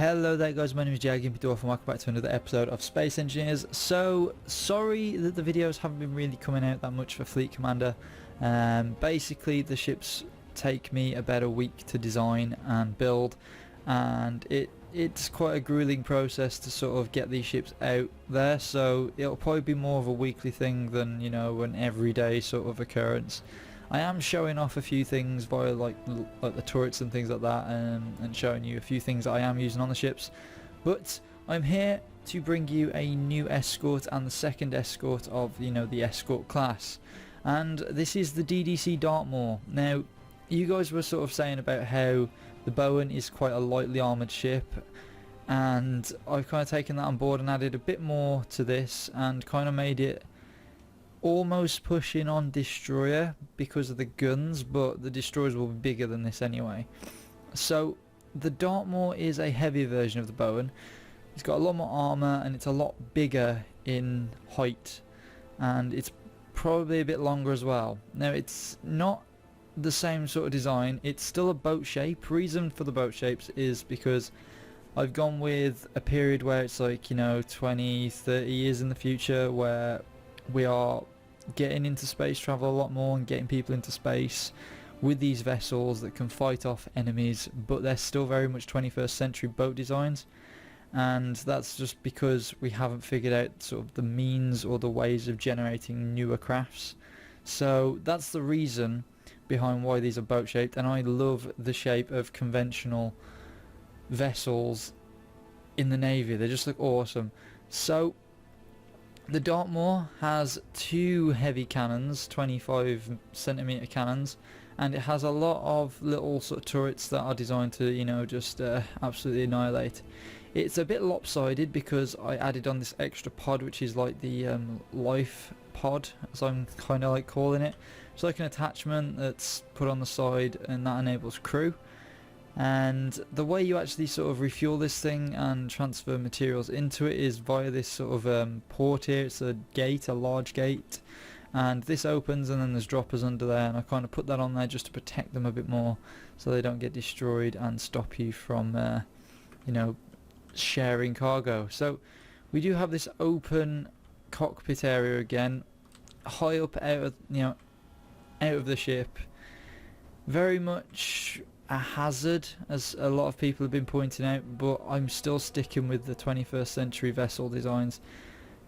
Hello there guys, my name is Jag and welcome back to another episode of Space Engineers. So, sorry that the videos haven't been really coming out that much for Fleet Commander. Basically the ships take me about a week to design and build, and it's quite a grueling process to sort of get these ships out there, so it'll probably be more of a weekly thing than, you know, an everyday sort of occurrence. I am showing off a few things via like the turrets and things like that, and showing you a few things that I am using on the ships. But I'm here to bring you a new Escort and the second Escort of, you know, the Escort class. And this is the DDC-Dartmoor. Now, you guys were sort of saying about how the Bowen is quite a lightly armoured ship, and I've kind of taken that on board and added a bit more to this and kind of made it almost pushing on destroyer because of the guns, but the destroyers will be bigger than this anyway. So the Dartmoor is a heavier version of the Bowen. It's got a lot more armour and it's a lot bigger in height, and it's probably a bit longer as well. Now, it's not the same sort of design, it's still a boat shape. Reason for the boat shapes is because I've gone with a period where it's like, you know, 20-30 years in the future, where we are getting into space travel a lot more and getting people into space with these vessels that can fight off enemies, but they're still very much 21st century boat designs, and that's just because we haven't figured out sort of the means or the ways of generating newer crafts. So that's the reason behind why these are boat shaped, and I love the shape of conventional vessels in the Navy. They just look awesome. So the Dartmoor has two heavy cannons, 25cm cannons, and it has a lot of little sort of turrets that are designed to, you know, just absolutely annihilate. It's a bit lopsided because I added on this extra pod, which is like the life pod, as I'm kind of like calling it. It's like an attachment that's put on the side, and that enables crew. And the way you actually sort of refuel this thing and transfer materials into it is via this sort of port here. It's a gate, a large gate, and this opens and then there's droppers under there, and I kind of put that on there just to protect them a bit more so they don't get destroyed and stop you from you know, sharing cargo. So we do have this open cockpit area again, high up out of, you know, out of the ship. Very much a hazard, as a lot of people have been pointing out, but I'm still sticking with the 21st century vessel designs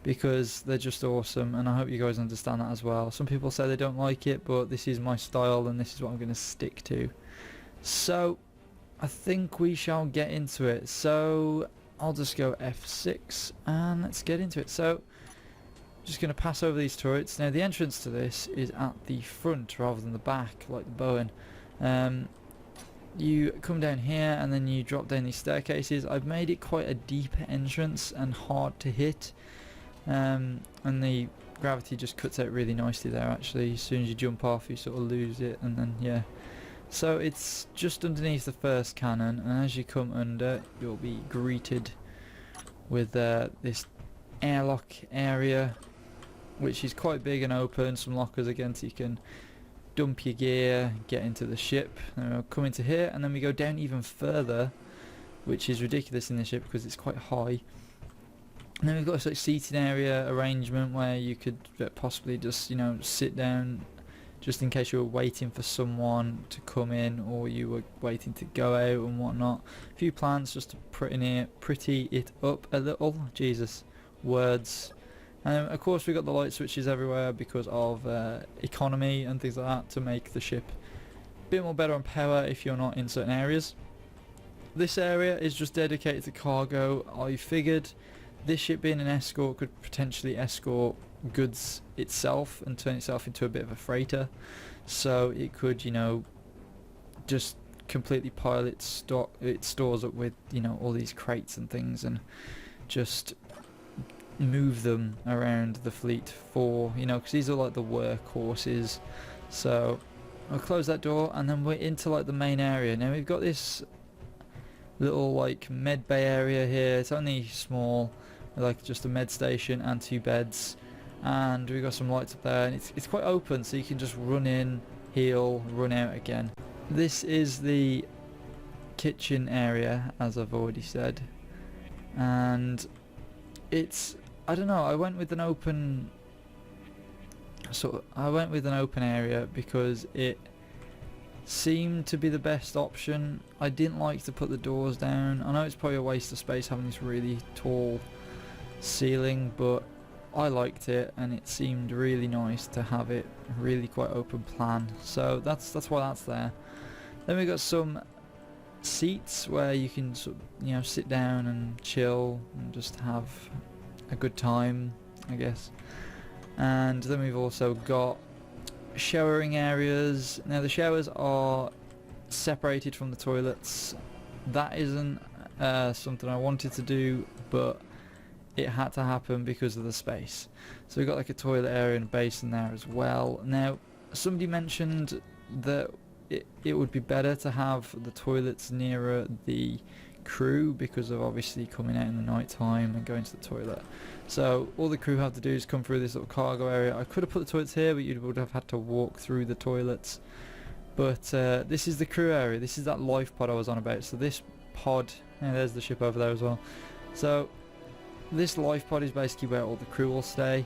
because they're just awesome, and I hope you guys understand that as well. Some people say they don't like it, but this is my style and this is what I'm going to stick to. So I think we shall get into it. So I'll just go F6 and let's get into it. So just going to pass over these turrets. Now the entrance to this is at the front rather than the back like the Bowen. You come down here and then you drop down these staircases. I've made it quite a deep entrance and hard to hit, and the gravity just cuts out really nicely there actually. As soon as you jump off you sort of lose it, and then yeah. So it's just underneath the first cannon, and as you come under you'll be greeted with this airlock area, which is quite big and open. Some lockers again, so you can dump your gear, get into the ship, and we'll come into here, and then we go down even further, which is ridiculous in the ship because it's quite high. And then we've got a sort of seating area arrangement where you could possibly just, you know, sit down just in case you were waiting for someone to come in or you were waiting to go out and whatnot. A few plants just to pretty it up a little. Jesus, words. Of course we got the light switches everywhere because of economy and things like that, to make the ship a bit more better on power if you're not in certain areas. This area is just dedicated to cargo. I figured this ship being an escort could potentially escort goods itself and turn itself into a bit of a freighter, so it could, you know, just completely pile its stores up with, you know, all these crates and things, and just move them around the fleet for, you know, because these are like the workhorses. So I'll close that door and then we're into like the main area. Now we've got this little like med bay area here. It's only small, like just a med station and 2 beds, and we've got some lights up there, and it's quite open, so you can just run in, heal, run out again. This is the kitchen area, as I've already said, and it's, I don't know, I went with an open area because it seemed to be the best option. I didn't like to put the doors down. I know it's probably a waste of space having this really tall ceiling, but I liked it and it seemed really nice to have it really quite open plan. So that's why that's there. Then we got some seats where you can sort of, you know, sit down and chill and just have a good time, I guess. And then we've also got showering areas. Now the showers are separated from the toilets. That isn't something I wanted to do, but it had to happen because of the space. So we've got like a toilet area and a basin there as well. Now somebody mentioned that it would be better to have the toilets nearer the crew because of obviously coming out in the night time and going to the toilet. So all the crew have to do is come through this little cargo area. I could have put the toilets here, but you would have had to walk through the toilets. But this is the crew area. This is that life pod I was on about. So this pod, and there's the ship over there as well. So this life pod is basically where all the crew will stay.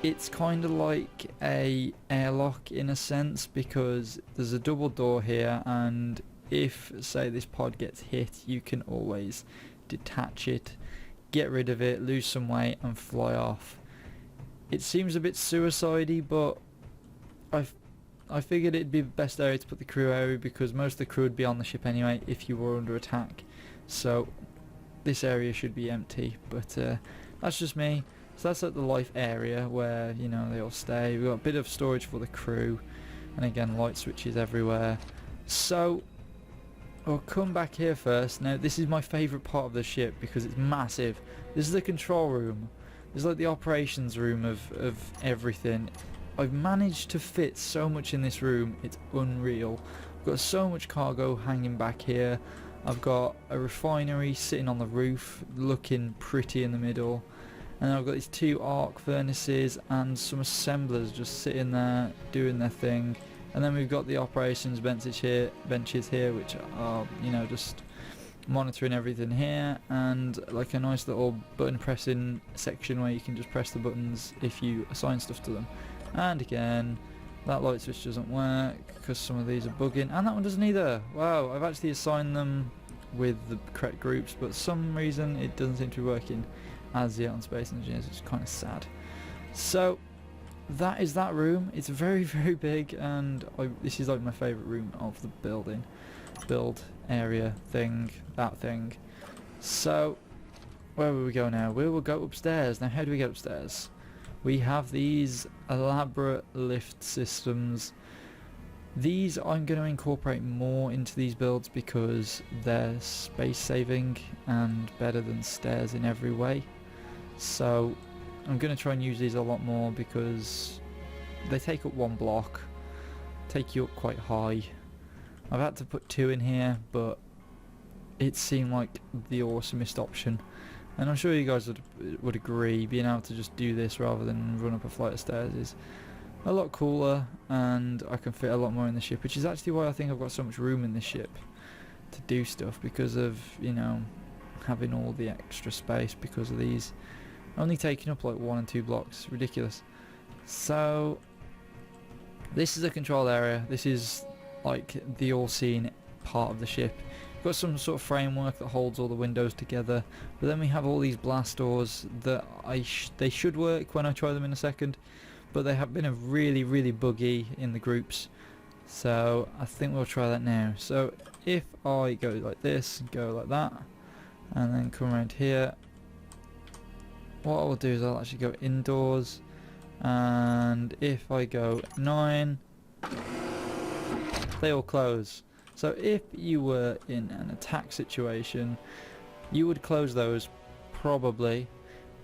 It's kind of like a airlock in a sense because there's a double door here, and if say this pod gets hit, you can always detach it, get rid of it, lose some weight and fly off. It seems a bit suicide-y, but I figured it'd be the best area to put the crew area because most of the crew would be on the ship anyway if you were under attack. So this area should be empty, but that's just me. So that's like the life area where, you know, they all stay. We've got a bit of storage for the crew, and again light switches everywhere. So I'll come back here first. Now this is my favourite part of the ship because it's massive. This is the control room. This is like the operations room of everything. I've managed to fit so much in this room, it's unreal. I've got so much cargo hanging back here. I've got a refinery sitting on the roof looking pretty in the middle, and then I've got these two arc furnaces and some assemblers just sitting there doing their thing. And then we've got the operations benches here which are, you know, just monitoring everything here, and like a nice little button pressing section where you can just press the buttons if you assign stuff to them. And again, that light switch doesn't work because some of these are bugging, and that one doesn't either. Wow, I've actually assigned them with the correct groups, but for some reason it doesn't seem to be working as yet on Space Engineers, which is kind of sad. So that is that room. It's very, very big, and this is like my favourite room of the build area thing, that thing. So where will we go now? We will go upstairs. Now how do we get upstairs? We have these elaborate lift systems. These I'm going to incorporate more into these builds because they're space saving and better than stairs in every way. So I'm going to try and use these a lot more because they take up one block, take you up quite high. I've had to put two in here, but it seemed like the awesomest option. And I'm sure you guys would agree, being able to just do this rather than run up a flight of stairs is a lot cooler, and I can fit a lot more in the ship, which is actually why I think I've got so much room in this ship to do stuff, because of, you know, having all the extra space because of these only taking up like 1 and 2 blocks. Ridiculous. So this is a control area. This is like the all-seeing part of the ship. We've got some sort of framework that holds all the windows together, but then we have all these blast doors that they should work when I try them in a second, but they have been a really, really buggy in the groups. So I think we'll try that now. So if I go like this, go like that, and then come around here, what I'll do is I'll actually go indoors, and if I go 9, they all close. So if you were in an attack situation, you would close those probably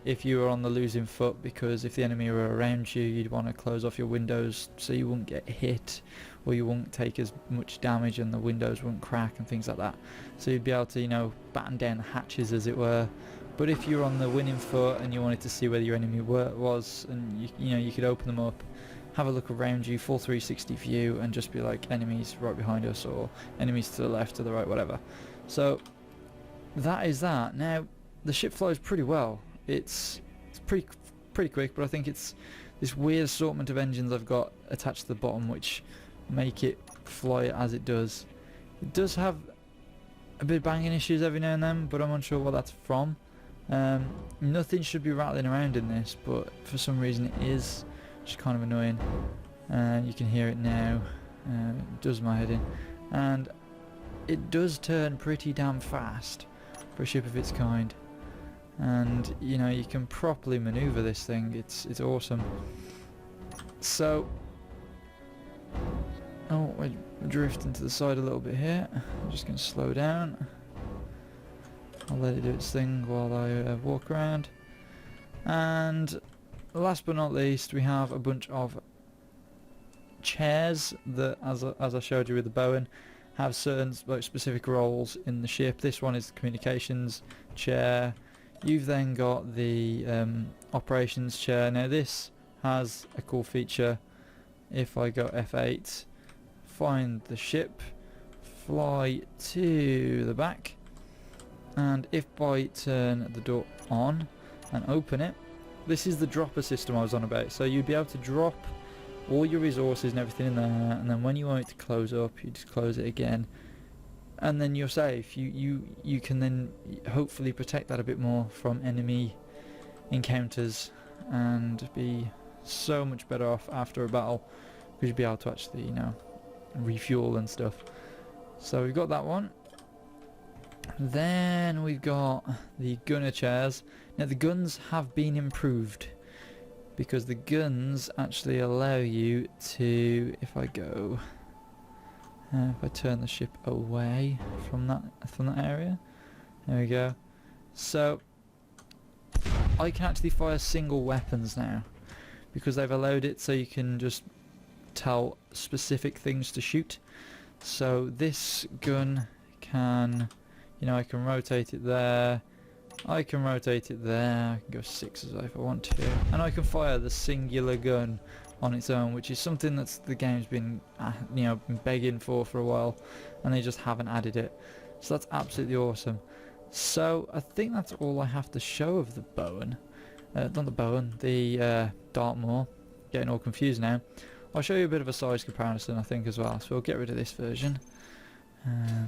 if you were on the losing foot, because if the enemy were around you, you'd want to close off your windows so you wouldn't get hit, or you wouldn't take as much damage and the windows wouldn't crack and things like that. So you'd be able to, you know, batten down the hatches as it were. But if you're on the winning foot and you wanted to see where your enemy was, and you know, you could open them up, have a look around you, full 360 view, and just be like enemies right behind us or enemies to the left, to the right, whatever. So that is that. Now the ship flies pretty well. It's pretty quick, but I think it's this weird assortment of engines I've got attached to the bottom which make it fly as it does. It does have a bit of banging issues every now and then, but I'm unsure what that's from. Nothing should be rattling around in this, but for some reason it is, which is kind of annoying. You can hear it now. It does my head in, and it does turn pretty damn fast for a ship of its kind. And you know, you can properly maneuver this thing. It's awesome. So, oh, we're drifting to the side a little bit here. I'm just going to slow down. I'll let it do its thing while I walk around. And last but not least, we have a bunch of chairs that, as I showed you with the Bowen, have certain like specific roles in the ship. This one is the communications chair. You've then got the operations chair. Now this has a cool feature. If I go F8, find the ship, fly to the back, and if I turn the door on and open it, this is the dropper system I was on about. So you'd be able to drop all your resources and everything in there, and then when you want it to close up, you just close it again, and then you're safe. You can then hopefully protect that a bit more from enemy encounters and be so much better off after a battle, because you'll be able to actually, you know, refuel and stuff. So we've got that one. Then we've got the gunner chairs. Now the guns have been improved, because the guns actually allow you to, if I turn the ship away from that area, there we go. So I can actually fire single weapons now, because they've allowed it so you can just tell specific things to shoot. So this gun can, you know, I can rotate it there, I can rotate it there, I can go 6 if I want to, and I can fire the singular gun on its own, which is something that's the game's been, you know, been begging for a while, and they just haven't added it. So that's absolutely awesome. So I think that's all I have to show of the Bowen. Not the Bowen, the Dartmoor. Getting all confused now. I'll show you a bit of a size comparison, I think, as well. So we'll get rid of this version.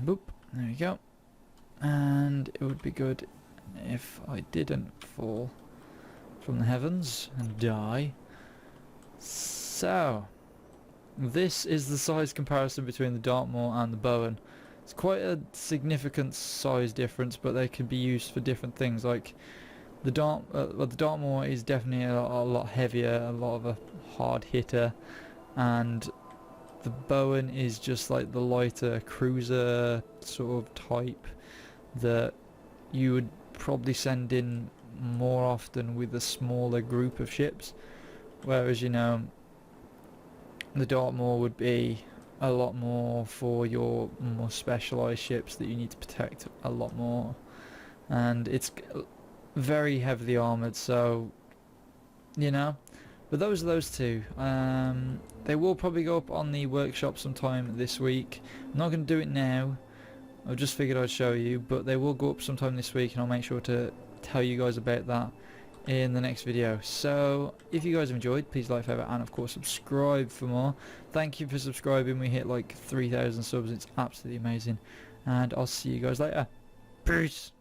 Boop, there we go. And it would be good if I didn't fall from the heavens and die. So this is the size comparison between the Dartmoor and the Bowen. It's quite a significant size difference, but they can be used for different things. Like the Dartmoor is definitely a lot heavier, a lot of a hard hitter, and the Bowen is just like the lighter cruiser sort of type that you would probably send in more often with a smaller group of ships, whereas, you know, the Dartmoor would be a lot more for your more specialised ships that you need to protect a lot more, and it's very heavily armoured, so, you know. But those are those two. They will probably go up on the workshop sometime this week. I'm not going to do it now, I just figured I'd show you, but they will go up sometime this week, and I'll make sure to tell you guys about that in the next video. So if you guys have enjoyed, please like, favourite, and of course subscribe for more. Thank you for subscribing. We hit like 3,000 subs, it's absolutely amazing, and I'll see you guys later. Peace.